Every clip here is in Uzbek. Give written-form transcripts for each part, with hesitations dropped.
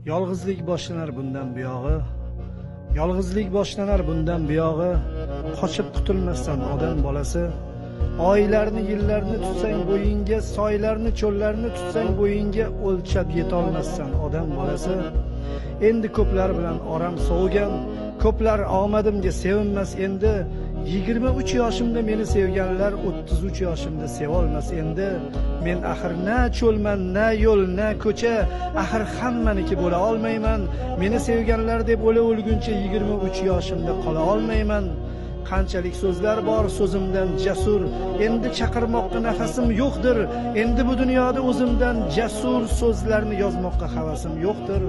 Yolg'izlik boshlanar bundan buyog'i. Yolg'izlik boshlanar bundan buyog'i. Qochib qutulmasdan odam bolasi. Oylarni, yillarni tutsang bo'yingga, soylarni, cho'llarni tutsang bo'yingga, o'lchab yetolmassan odam bolasi. Endi ko'plar bilan oram sovigan, ko'plar omadimga sevinmas endi. 23 yoshimda meni sevganlar 33 yoshimda sevolmas endi. Men axir na cho'lman, na yo'l, na ko'cha, axir hammaniki bo'la olmayman. Meni sevganlar deb o'lguncha 23 yoshimda qola olmayman. Qanchalik so'zlar bor so'zimdan jasur, endi chaqirmoqqa nafasim yo'qdir. Endi bu dunyoda o'zimdan jasur so'zlarni yozmoqqa havasim yo'qdir.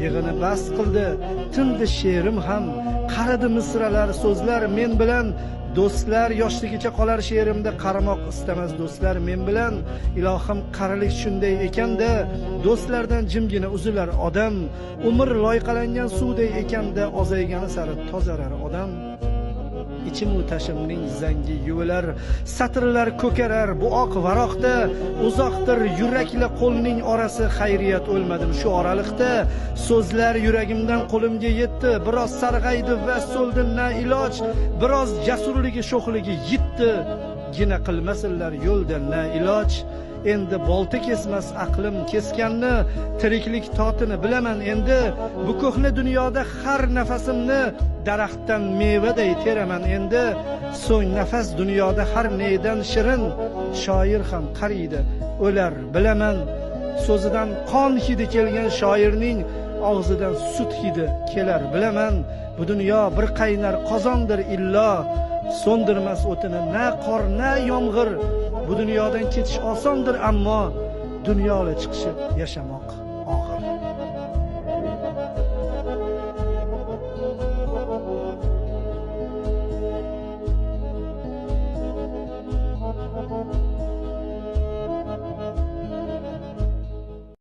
Yig'ini bas qildi, tindi she'rim ham, qaridi misralar so'zlar men bilan. Do'stlar yoshligicha qolar she'rimda, qaramoq istamas do'stlar men bilan. Ilohim qarilik shunday ekanda, do'stlardan jimgina uzilar odam. Umr loyqalangan suvday ekanda, ozaygani sari tozarar odam. İçim-u tashimning zangi yuvilar, satrlar ko'karar bu oq varoqda. Uzoqdir yurakla qo'lning orasi, xayriyat o'lmadim shu oraliqda. So'zlar yuragimdan qo'limga yetdi, biroz sarg'aydi va so'ldi na iloj. Biroz jasurligi sho'xligi yitdi, gina qilmasinlar yo'lda na iloj. Endi bolta kesmas aqlim kesganni, tiriklik totini bilaman endi. Bu ko'hna dunyoda har nafasimni daraxtdan mevaday teraman endi. So'ng nafas dunyoda har neydan shirin, shoir ham qariydi o'lar bilaman. So'zidan qon hidi kelgan shoirning og'zidan sut hidi kelar bilaman. Bu dunyo bir qaynar qozondir illo, so'ndirmas o'tini na qor na yomg'ir. Bu dunyodan ketish osondir ammo dunyoga chiqishib yashamoq